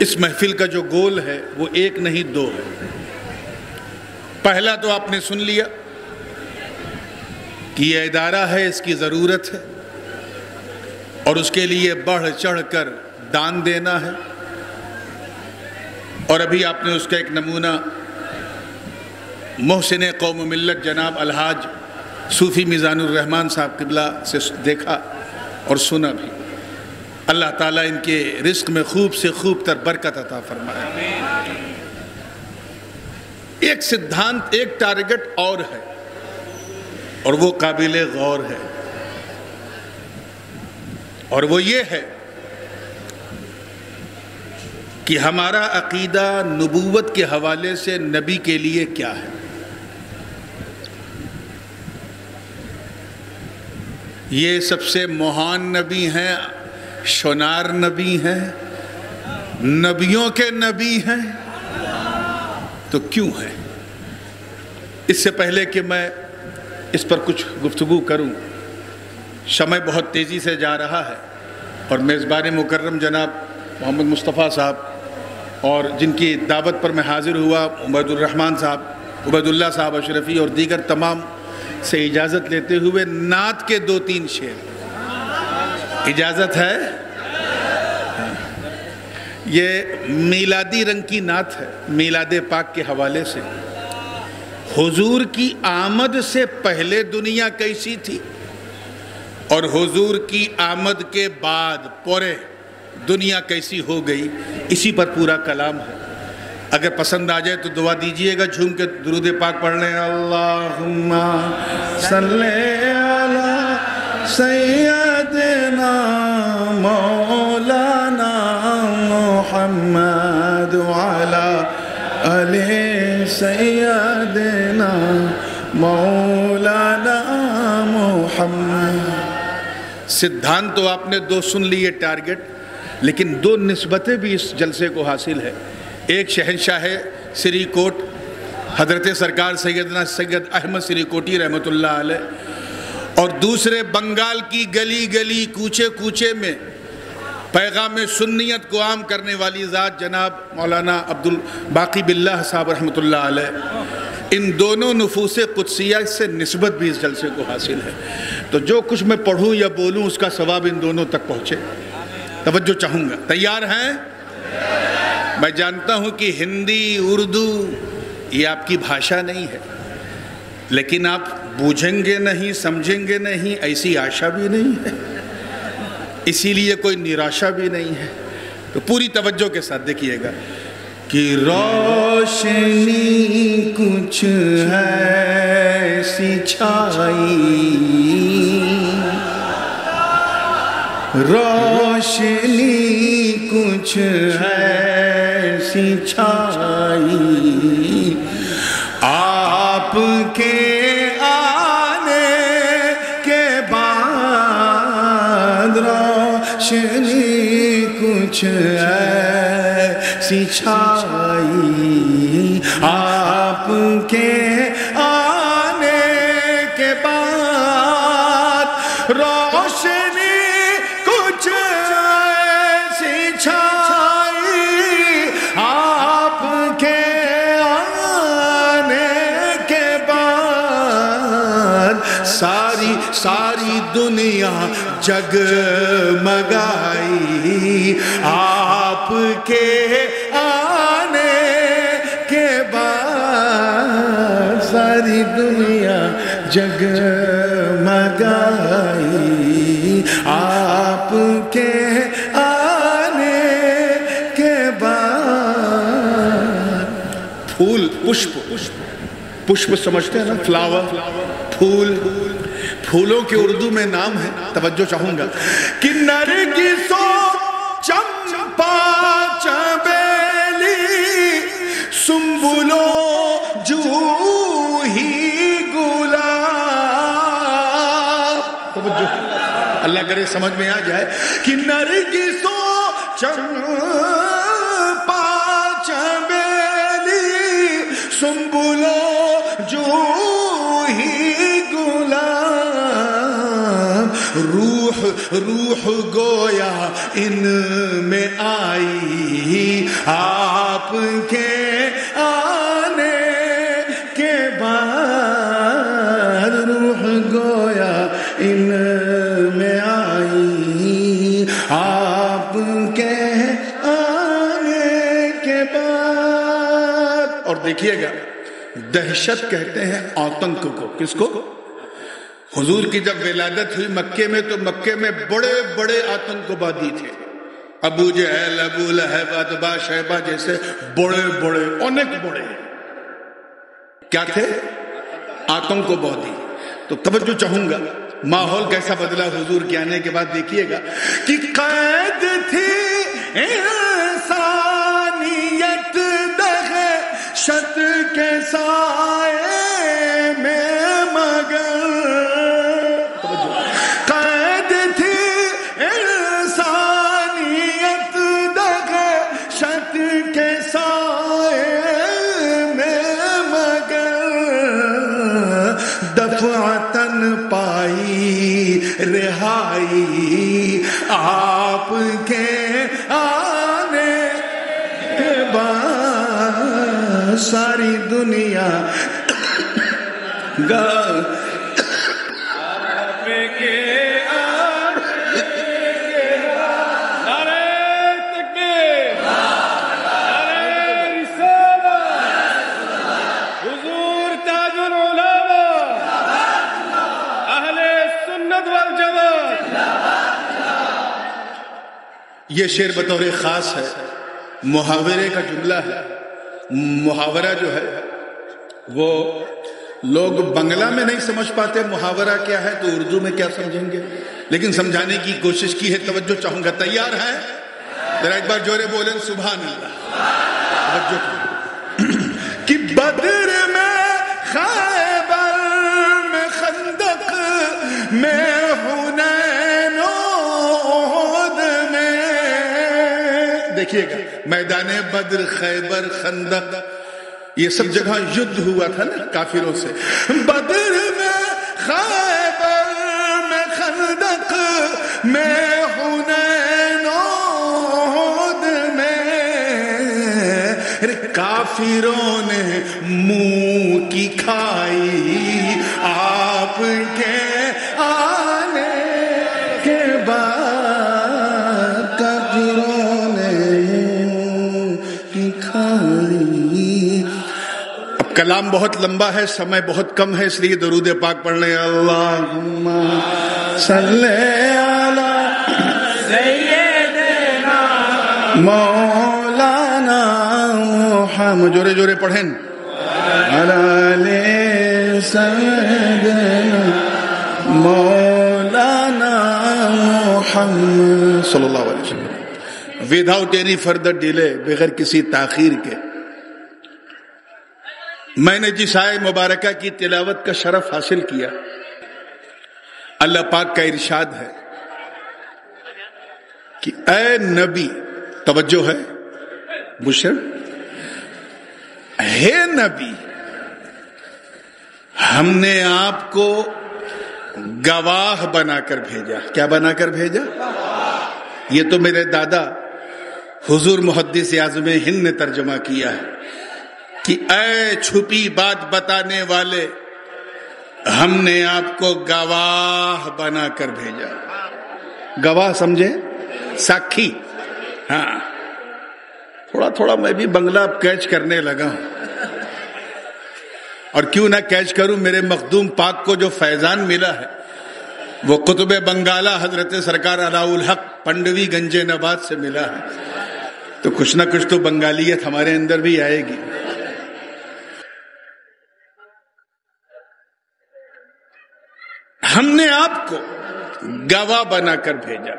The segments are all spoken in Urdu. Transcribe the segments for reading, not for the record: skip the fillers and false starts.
اس محفل کا جو گول ہے وہ ایک نہیں دو ہے۔ پہلا تو آپ نے سن لیا کہ یہ ادارہ ہے، اس کی ضرورت ہے اور اس کے لیے بڑھ چڑھ کر دان دینا ہے، اور ابھی آپ نے اس کا ایک نمونہ محسن قوم و ملت جناب الحاج صوفی میزان الرحمان صاحب قبلہ سے دیکھا اور سنا بھی۔ اللہ تعالیٰ ان کے رزق میں خوب سے خوب تر برکت عطا فرمائے۔ ایک سدھانت، ایک ٹارگٹ اور ہے، اور وہ قابل غور ہے، اور وہ یہ ہے کہ ہمارا عقیدہ نبوت کے حوالے سے نبی کے لیے کیا ہے۔ یہ سب سے مہان نبی ہیں، شنار نبی ہیں، نبیوں کے نبی ہیں، تو کیوں ہیں؟ اس سے پہلے کہ میں اس پر کچھ گفتگو کروں، شمع بہت تیزی سے جا رہا ہے، اور میزبان مکرم جناب محمد مصطفیٰ صاحب اور جن کی دعوت پر میں حاضر ہوا، عبید الرحمن صاحب، عبید اللہ صاحب اشرفی اور دیگر تمام سے اجازت لیتے ہوئے نعت کے 2-3 شعر اجازت ہے؟ یہ میلادی رنگ کی نعت ہے، میلاد پاک کے حوالے سے۔ حضور کی آمد سے پہلے دنیا کیسی تھی اور حضور کی آمد کے بعد پورے دنیا کیسی ہو گئی، اسی پر پورا کلام ہے۔ اگر پسند آ جائے تو دعا دیجئے گا، جھوم کے درود پاک پڑھ لیں۔ اللہم صلی علی سیدنا مولانا محمد وعلی آل سیدنا مولانا محمد۔ سدھانت تو آپ نے 2 سن لیے ٹارگٹ، لیکن 2 نسبتیں بھی اس جلسے کو حاصل ہے۔ ایک شہنشاہ سری کوٹ حضرت سرکار سیدنا سید احمد سری کوٹی رحمۃ اللہ علیہ، اور دوسرے بنگال کی گلی گلی کوچے کوچے میں پیغام سنیت کو عام کرنے والی ذات جناب مولانا عبدالباقی باللہ صاحب رحمۃ اللہ علیہ۔ ان دونوں نفوس قدسیہ سے نسبت بھی اس جلسے کو حاصل ہے، تو جو کچھ میں پڑھوں یا بولوں اس کا ثواب ان دونوں تک پہنچے۔ توجہ چاہوں گا، تیار ہیں؟ میں جانتا ہوں کہ ہندی اردو یہ آپ کی بھاشا نہیں ہے، لیکن آپ بوجھیں گے نہیں، سمجھیں گے نہیں، ایسی آشا بھی نہیں ہے، اسی لیے کوئی نراشا بھی نہیں ہے۔ تو پوری توجہ کے ساتھ دیکھیے گا کہ روشنی کچھ ایسی چھائی، روشنی کچھ ایسی چھائی، آپ کے آنے کے بعد روشنی کچھ ایسی چھائی، آپ کے آنے کے بعد روشنی کچھ ایسی چھائی، آپ کے آنے کے بعد ساری دنیا جگمگائی، آپ کے آنے کے بعد ساری دنیا جگمگائی، آپ کے آنے کے بعد۔ پھول، پشپ سمجھتے ہیں نا، فلاور، پھول، پھولوں کے اردو میں نام ہے، توجہ چاہوں گا کہ نرگس و چمپا چمیلی سنبل و جوہی گلاب۔ توجہ، اللہ کرے سمجھ میں آ جائے کہ نرگس و چمپا چمیلی سنبل و جوہی گلاب، روح گویا ان میں آئی آپ کے آنے کے بعد، روح گویا ان میں آئی آپ کے آنے کے بعد۔ اور دیکھیے گا، دہشت کہتے ہیں آتنک کو، کس کو؟ حضور کی جب ولادت ہوئی مکے میں تو مکے میں بڑے بڑے آتنکوادی تھے، ابو جہل، ابو لہب، عتبہ، شیبہ جیسے بڑے بڑے انیک بڑے کیا تھے؟ آتنکوادی۔ تو توجہ چاہوں گا، ماحول کیسا بدلا حضور کے آنے کے بعد، دیکھیے گا کہ قید تھی انسانیت دہشت کے سائے میں، مگر قید تھی انسانیت دہشت کے سائے میں، مگر دفعتاً پائی رہائی آپ کے آنے کے بعد۔ ساری دنیا یہ شعر بطور خاص ہے، محاورے کا جملہ ہے۔ محاورہ جو ہے وہ لوگ بنگلہ میں نہیں سمجھ پاتے محاورہ کیا ہے، تو اردو میں کیا سمجھیں گے، لیکن سمجھانے کی کوشش کی ہے۔ توجہ چاہوں گا، تیار ہے؟ ذرا ایک بار جورے بولیں سبحان اللہ۔ توجہ کہ بدر میں، خیبر میں، خندق میں، حنین احد میں، دیکھیے گا میدان بدر، خیبر، خندق، یہ سب جگہ یدھ ہوا تھا نا کافروں سے۔ بدر میں، خیبر میں، خندق میں، حنین احد میں، کافروں نے منہ کی کھائی آپ کے آنے کے بعد، کافروں نے منہ کی کھائی۔ اب کلام بہت لمبا ہے، سمے بہت کم ہے، اس لیے درود پاک پڑھ لیں۔ اللہم صلی علی سیدنا مولانا محمد، جورے جورے پڑھیں، علی سیدنا مولانا محمد صلی اللہ علیہ وسلم۔ وداؤٹ اینی فردر ڈیلے، بغیر کسی تاخیر کے، میں نے جس آئے مبارکہ کی تلاوت کا شرف حاصل کیا، اللہ پاک کا ارشاد ہے کہ اے نبی، توجہ ہے بشر، ہے نبی، ہم نے آپ کو گواہ بنا کر بھیجا۔ کیا بنا کر بھیجا؟ یہ تو میرے دادا حضور محدث اعظم ہند نے ترجمہ کیا ہے کہ اے چھپی بات بتانے والے، ہم نے آپ کو گواہ بنا کر بھیجا۔ گواہ سمجھے؟ ساکھی۔ ہاں، تھوڑا تھوڑا میں بھی بنگلہ اب کیچ کرنے لگا ہوں، اور کیوں نہ کیچ کروں، میرے مخدوم پاک کو جو فیضان ملا ہے وہ قطب بنگالہ حضرت سرکار علاء الحق پنڈوی گنج نبات سے ملا ہے، تو کچھ نہ کچھ تو بنگالیت ہمارے اندر بھی آئے گی۔ ہم نے آپ کو گواہ بنا کر بھیجا۔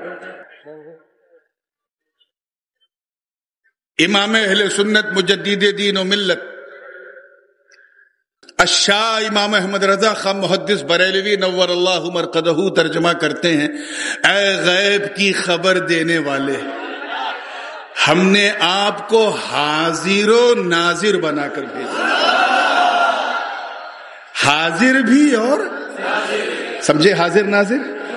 امام اہل سنت مجدد دین و ملت الشاہ امام احمد رضا خان محدث بریلوی نور اللہ مرقدہ ترجمہ کرتے ہیں، اے غیب کی خبر دینے والے، ہم نے آپ کو حاضر و ناظر بنا کر بھیجا۔ حاضر بھی اور سمجھے، حاضر ناظر،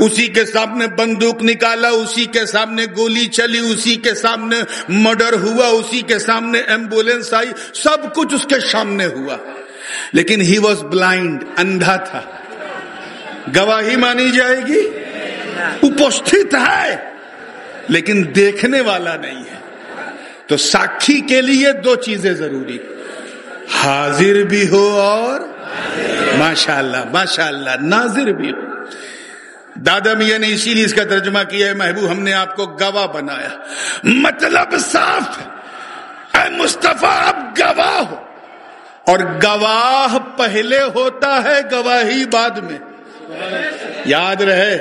اسی کے سامنے بندوق نکالا، اسی کے سامنے گولی چلی، اسی کے سامنے مرڈر ہوا، اسی کے سامنے ایمبولینس آئی، سب کچھ اس کے سامنے ہوا، لیکن ہی واز بلائنڈ، اندھا تھا۔ گواہی مانی جائے گی؟ اپستھت ہے لیکن دیکھنے والا نہیں ہے۔ تو ساکھی کے لیے دو چیزیں ضروری، حاضر بھی ہو اور ماشاءاللہ ماشاءاللہ ناظر بھی ہو۔ دادا میاں نے اسی لیے اس کا ترجمہ کیا ہے، محبوب ہم نے آپ کو گواہ بنایا، مطلب صاف، اے مصطفیٰ آپ گواہ ہو، اور گواہ پہلے ہوتا ہے، گواہی بعد میں۔ یاد رہے،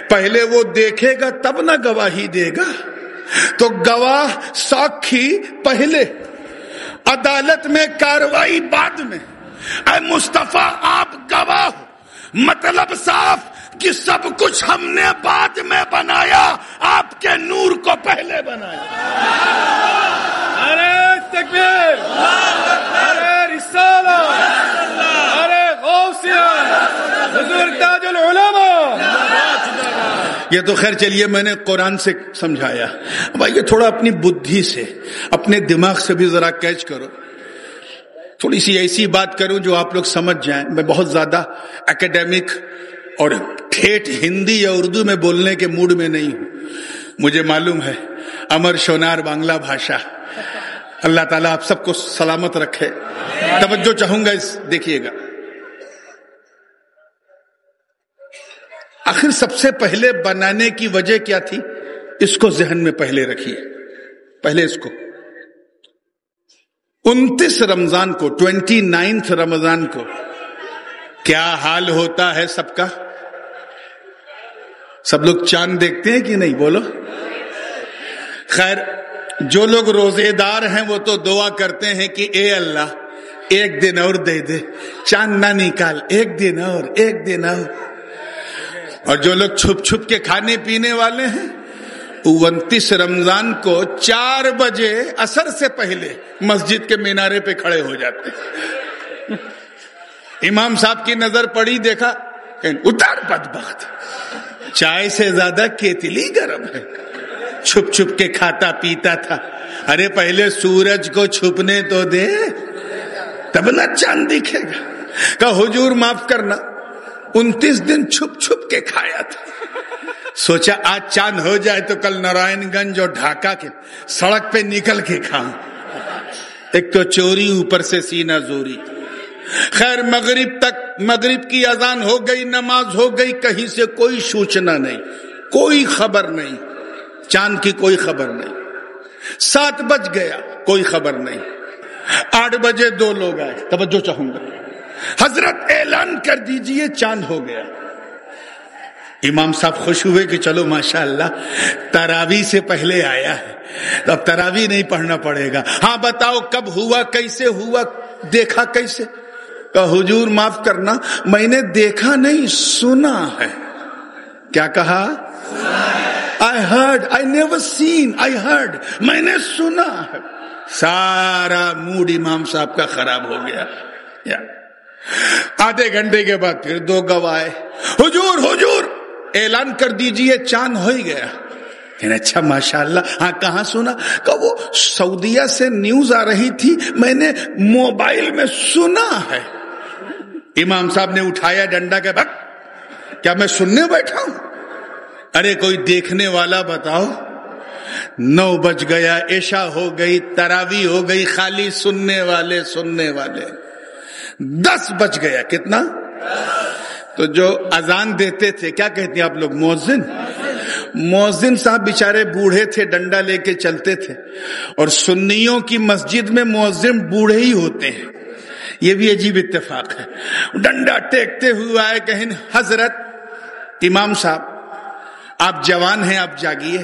پہلے وہ دیکھے گا تب نہ گواہی دے گا، تو گواہ ساکھی پہلے، عدالت میں کاروائی بعد میں۔ اے مصطفیٰ آپ گواہ ہو، مطلب صاف کہ سب کچھ ہم نے بعد میں بنایا، آپ کے نور کو پہلے بنایا۔ ارے تکبیر، ارے رسالہ، ارے غوثیہ، حضور تاج العلماء۔ یہ تو خیر چلیے میں نے قرآن سے سمجھایا، اب آئیے تھوڑا اپنی بدھی سے، اپنے دماغ سے بھی ذرا کیچ کرو، تھوڑی سی ایسی بات کروں جو آپ لوگ سمجھ جائیں۔ میں بہت زیادہ اکیڈیمک اور ٹھیٹ ہندی یا اردو میں بولنے کے موڈ میں نہیں ہوں، مجھے معلوم ہے امر شونار بانگلہ بھاشا۔ اللہ تعالیٰ آپ سب کو سلامت رکھے۔ توجہ چاہوں گا اس، دیکھیے گا، آخر سب سے پہلے بنانے کی وجہ کیا تھی؟ اس کو ذہن میں پہلے رکھیے، پہلے اس کو 29 رمضان کو، 29 رمضان کو کیا حال ہوتا ہے سب کا؟ سب لوگ چاند دیکھتے ہیں کہ نہیں؟ بولو۔ خیر، جو لوگ روزے دار ہیں وہ تو دعا کرتے ہیں کہ اے اللہ ایک دن اور دے دے، چاند نہ نکال، ایک دن اور، ایک دن اور۔ اور جو لوگ چھپ چھپ کے کھانے پینے والے ہیں، 29 رمضان کو 4 بجے عصر سے پہلے مسجد کے مینارے پہ کھڑے ہو جاتے ہیں۔ امام صاحب کی نظر پڑی، دیکھا اتار بدبخت، چائے سے زیادہ کیتلی گرم ہے، چھپ چھپ کے کھاتا پیتا تھا۔ ارے پہلے سورج کو چھپنے تو دے، تب نہ چاند دکھے گا۔ کہ حضور معاف کرنا، 29 دن چھپ چھپ کے کھایا تھا، سوچا آج چاند ہو جائے تو کل نارائن گنج اور ڈھاکہ کے سڑک پہ نکل کے کھاؤں۔ ایک تو چوری، اوپر سے سینہ زوری۔ خیر مغرب کی اذان ہو گئی، نماز ہو گئی، کہیں سے کوئی سوچنا نہیں، کوئی خبر نہیں، چاند کی کوئی خبر نہیں۔ 7 بج گیا، کوئی خبر نہیں۔ 8 بجے 2 لوگ آئے، توجہ چاہوں گا، حضرت اعلان کر دیجئے چاند ہو گیا۔ امام صاحب خوش ہوئے کہ چلو ماشاءاللہ تراویح سے پہلے آیا ہے، تو اب تراویح نہیں پڑھنا پڑے گا۔ ہاں بتاؤ کب ہوا، کیسے ہوا، دیکھا کیسے؟ کہ حضور معاف کرنا، میں نے دیکھا نہیں، سنا ہے۔ کیا کہا؟ I heard, I never seen, I heard، میں نے سنا ہے۔ سارا موڈ امام صاحب کا خراب ہو گیا۔ آدھے گھنٹے کے بعد پھر 2 گواہ، حضور اعلان کر دیجئے چاند ہو ہی گیا۔ اچھا ماشاءاللہ، ہاں کہاں سنا؟ کہ وہ سعودیہ سے نیوز آ رہی تھی، میں نے موبائل میں سنا ہے۔ امام صاحب نے اٹھایا ڈنڈا کے بعد، کیا میں سننے بیٹھا ہوں؟ ارے کوئی دیکھنے والا بتاؤ۔ 9 بج گیا، عشاء ہو گئی، تراویح ہو گئی، خالی سننے والے۔ 10 بج گیا، کتنا؟ تو جو اذان دیتے تھے، کیا کہتے ہیں آپ لوگ؟ مؤذن صاحب بیچارے بوڑھے تھے، ڈنڈا لے کے چلتے تھے، اور سنیوں کی مسجد میں مؤذن بوڑھے ہی ہوتے ہیں، یہ بھی عجیب اتفاق ہے۔ ڈنڈا ٹیکتے ہوئے آئے، کہیں حضرت امام صاحب آپ جوان ہیں، آپ جاگیے،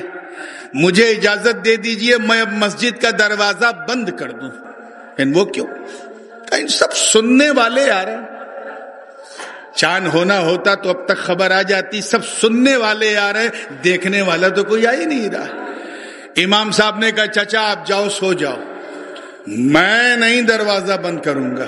مجھے اجازت دے دیجئے، میں اب مسجد کا دروازہ بند کر دوں۔ وہ کیوں؟ سب سننے والے آ رہے ہیں، چاند ہونا ہوتا تو اب تک خبر آ جاتی، سب سننے والے آ رہے، دیکھنے والا تو کوئی آ ہی نہیں رہا۔ امام صاحب نے کہا چچا آپ جاؤ، سو جاؤ، میں نہیں دروازہ بند کروں گا۔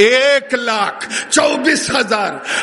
1,24,000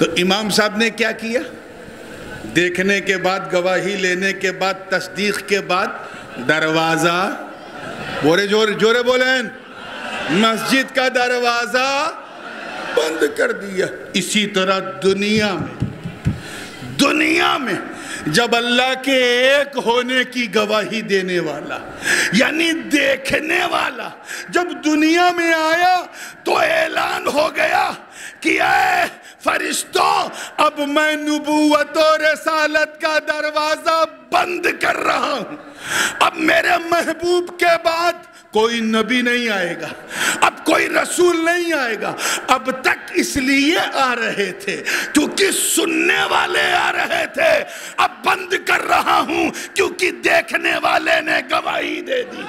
تو امام صاحب نے کیا کیا؟ دیکھنے کے بعد، گواہی لینے کے بعد، تصدیق کے بعد دروازہ بولے جورے بولیں، مسجد کا دروازہ بند کر دیا۔ اسی طرح دنیا میں جب اللہ کے ایک ہونے کی گواہی دینے والا یعنی دیکھنے والا جب دنیا میں آیا تو اعلان ہو گیا کہ اے فرشتوں، اب میں نبوت و رسالت کا دروازہ بند کر رہا ہوں۔ اب میرے محبوب کے بعد کوئی نبی نہیں آئے گا، اب کوئی رسول نہیں آئے گا۔ اب تک اس لیے آ رہے تھے کیونکہ سننے والے آ رہے تھے، اب بند کر رہا ہوں کیونکہ دیکھنے والے نے گواہی دے دی۔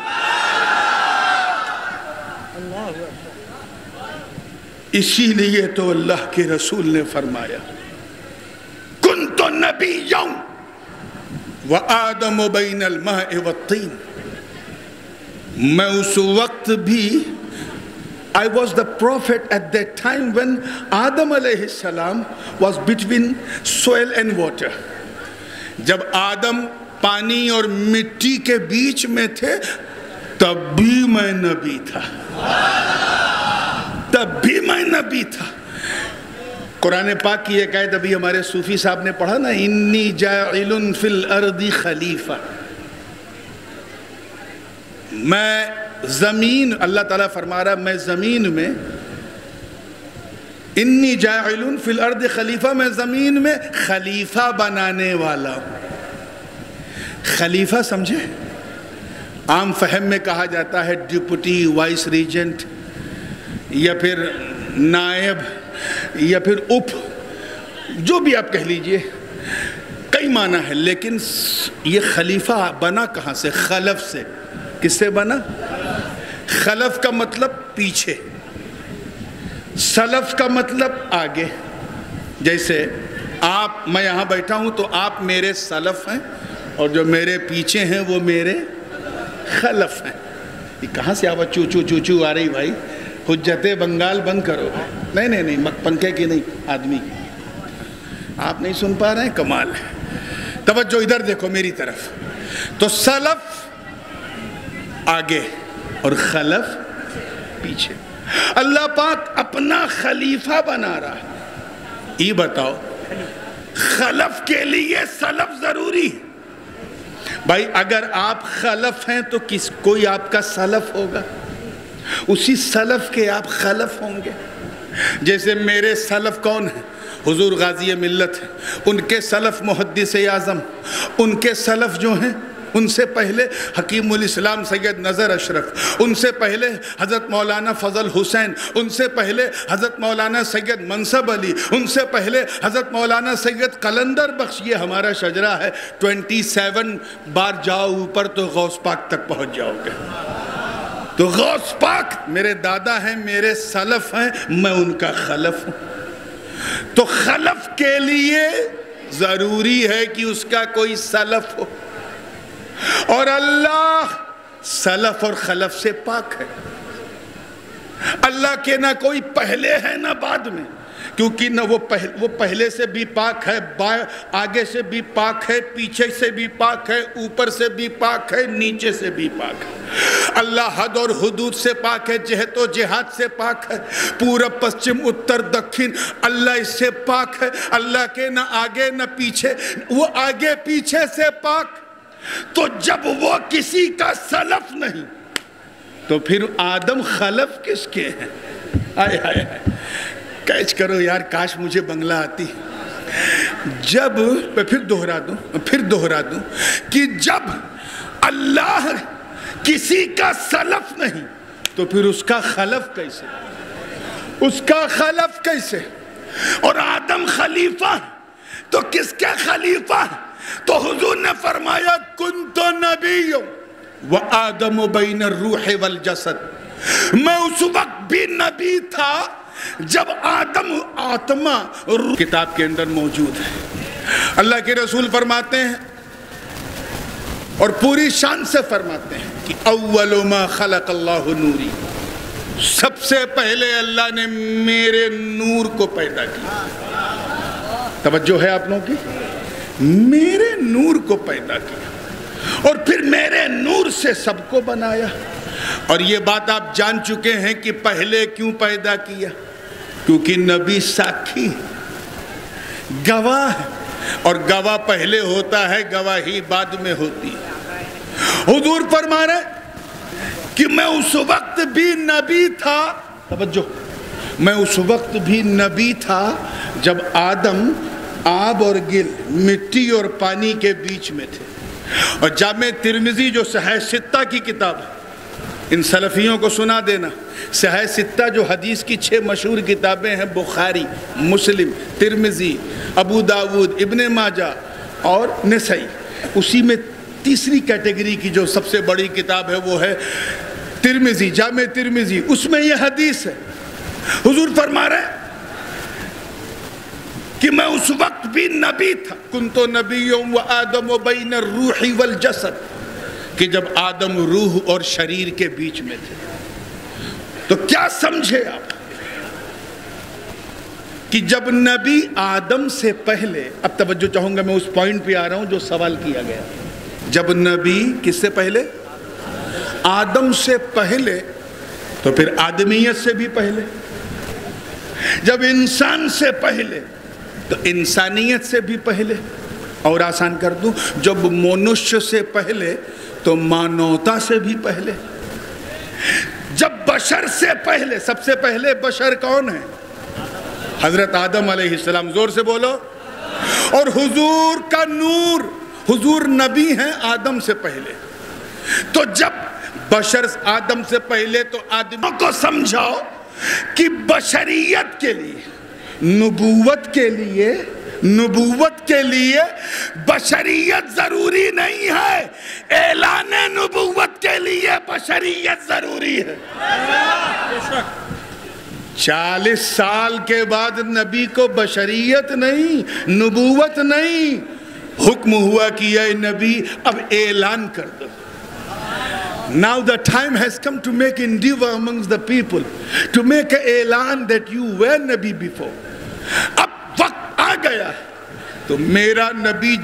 اسی لیے تو اللہ کے رسول نے فرمایا کنت نبیّا وآدم بین الماء والطین، میں اس وقت بھی I was the prophet at that time when Adam alayhi salam was between soil and water. جب آدم پانی اور مٹی کے بیچ میں تھے تب بھی میں نبی تھا، قرآن پاک کی ایک آیت ابھی ہمارے صوفی صاحب نے پڑھا نا، انی جاعل فی الارض خلیفہ، میں زمین، اللہ تعالیٰ فرما رہا میں زمین میں، انی جاعل فی الارض خلیفہ، میں زمین میں خلیفہ بنانے والا ہوں۔ خلیفہ سمجھے؟ عام فہم میں کہا جاتا ہے ڈپٹی، وائس ریجنٹ، یا پھر نائب، یا پھر جو بھی آپ کہہ لیجئے، کئی معنی ہے، لیکن یہ خلیفہ بنا کہاں سے؟ خلف سے۔ کس سے بنا؟ خلف کا مطلب پیچھے، سلف کا مطلب آگے۔ جیسے میں یہاں بیٹھا ہوں تو آپ میرے سلف ہیں اور جو میرے پیچھے ہیں وہ میرے خلف ہیں۔ یہ کہاں سے آواز چو آ رہی بھائی؟ حجت بنگال بند کرو۔ نہیں پنکھے کی نہیں، آدمی کی۔ آپ نہیں سن پا رہے ہیں؟ کمال ہے۔ توجہ ادھر دیکھو میری طرف۔ تو سلف آگے اور خلف پیچھے۔ اللہ پاک اپنا خلیفہ بنا رہا ہے۔ یہ بتاؤ خلف کے لیے سلف ضروری ہے؟ بھائی اگر آپ خلف ہیں تو کوئی آپ کا سلف ہوگا، اسی سلف کے آپ خلف ہوں گے۔ جیسے میرے سلف کون ہیں؟ حضور غازی ملت ہیں، ان کے سلف محدث اعظم، ان کے سلف جو ہیں ان سے پہلے حکیم الاسلام سید نظر اشرف، ان سے پہلے حضرت مولانا فضل حسین، ان سے پہلے حضرت مولانا سید منصب علی، ان سے پہلے حضرت مولانا سید قلندر بخش۔ یہ ہمارا شجرہ ہے، 27 بار جاؤ اوپر تو غوث پاک تک پہنچ جاؤ گے۔ تو غوث پاک میرے دادا ہیں، میرے سلف ہیں، میں ان کا خلف ہوں۔ تو خلف کے لیے ضروری ہے کہ اس کا کوئی سلف ہو، اور اللہ سلف اور خلف سے پاک ہے۔ اللہ کے نہ کوئی پہلے ہے نہ بعد میں، کیونکہ نہ وہ پہلے سے بھی پاک ہے، آگے سے بھی پاک ہے، پیچھے سے بھی پاک ہے، اوپر سے بھی پاک ہے، نیچے سے بھی پاک ہے۔ اللہ حد اور حدود سے پاک ہے، جہت و جہاد سے پاک ہے، پورب پشچم اتر دکھن، اللہ اس سے پاک ہے۔ اللہ کے نہ آگے نہ پیچھے، وہ آگے پیچھے سے پاک۔ تو جب وہ کسی کا سلف نہیں تو پھر آدم خلف کس کے ہیں؟ آئے آئے کیچ کرو یار، کاش مجھے بنگلہ آتی۔ جب میں پھر دہرا دوں کہ جب اللہ کسی کا سلف نہیں تو پھر اس کا خلف کیسے؟ اس کا خلف کیسے؟ اور آدم خلیفہ تو کس کا خلیفہ؟ تو حضور نے فرمایا کنت نبی وآدم بین الروح والجسد، میں اس وقت بھی نبی تھا جب آدم آتما کتاب کے اندر موجود ہے۔ اللہ کے رسول فرماتے ہیں اور پوری شان سے فرماتے ہیں کہ اول ما خلق اللہ نوری، سب سے پہلے اللہ نے میرے نور کو پیدا کیا۔ توجہ ہے آپ لوگوں کی؟ میرے نور کو پیدا کیا اور پھر میرے نور سے سب کو بنایا. اور یہ بات آپ جان چکے ہیں کہ پہلے کیوں پیدا کیا؟ کیونکہ نبی ساکھی گواہ ہے، اور گواہ پہلے ہوتا ہے، گواہی بعد میں ہوتی ہے. حضور فرما رہے کہ میں اس وقت بھی نبی تھا، توجہ، میں اس وقت بھی نبی تھا جب آدم آب اور گل، مٹی اور پانی کے بیچ میں تھے. اور جامع ترمذی جو صحیح ستہ کی کتاب ہے، ان سلفیوں کو سنا دینا، صحیح ستہ جو حدیث کی 6 مشہور کتابیں ہیں، بخاری، مسلم، ترمذی، ابو داود، ابن ماجہ اور نسائی، اسی میں تیسری کیٹیگری کی جو سب سے بڑی کتاب ہے وہ ہے ترمذی، جامع ترمذی. اس میں یہ حدیث ہے، حضور فرما رہے ہیں کہ میں اس وقت بھی نبی تھا، کنت نبی و آدم و بین الروح والجسد، کہ جب آدم روح اور شریر کے بیچ میں تھے. تو کیا سمجھے آپ کہ جب نبی آدم سے پہلے، اب توجہ چاہوں گا، میں اس پوائنٹ پہ آ رہا ہوں جو سوال کیا گیا، جب نبی کس سے پہلے؟ آدم سے پہلے، تو پھر آدمیت سے بھی پہلے. جب انسان سے پہلے تو انسانیت سے بھی پہلے. اور آسان کر دوں، جب منشیہ سے پہلے تو مانوتا سے بھی پہلے. جب بشر سے پہلے، سب سے پہلے بشر کون ہے؟ حضرت آدم علیہ السلام. زور سے بولو. اور حضور کا نور، حضور نبی ہیں آدم سے پہلے. تو جب بشر آدم سے پہلے، تو آدموں کو سمجھاؤ کہ بشریت کے لیے، نبوت کے لیے بشریت ضروری نہیں ہے، اعلان نبوت کے لیے بشریت ضروری ہے. 40 سال کے بعد نبی کو بشریت نہیں، نبوت نہیں، حکم ہوا کہ اے نبی اب اعلان کر دو. Now the time has come to make endeavor amongst the people, to make an اعلان that you were نبی before. اب وقت آ گیا تو میرا نبی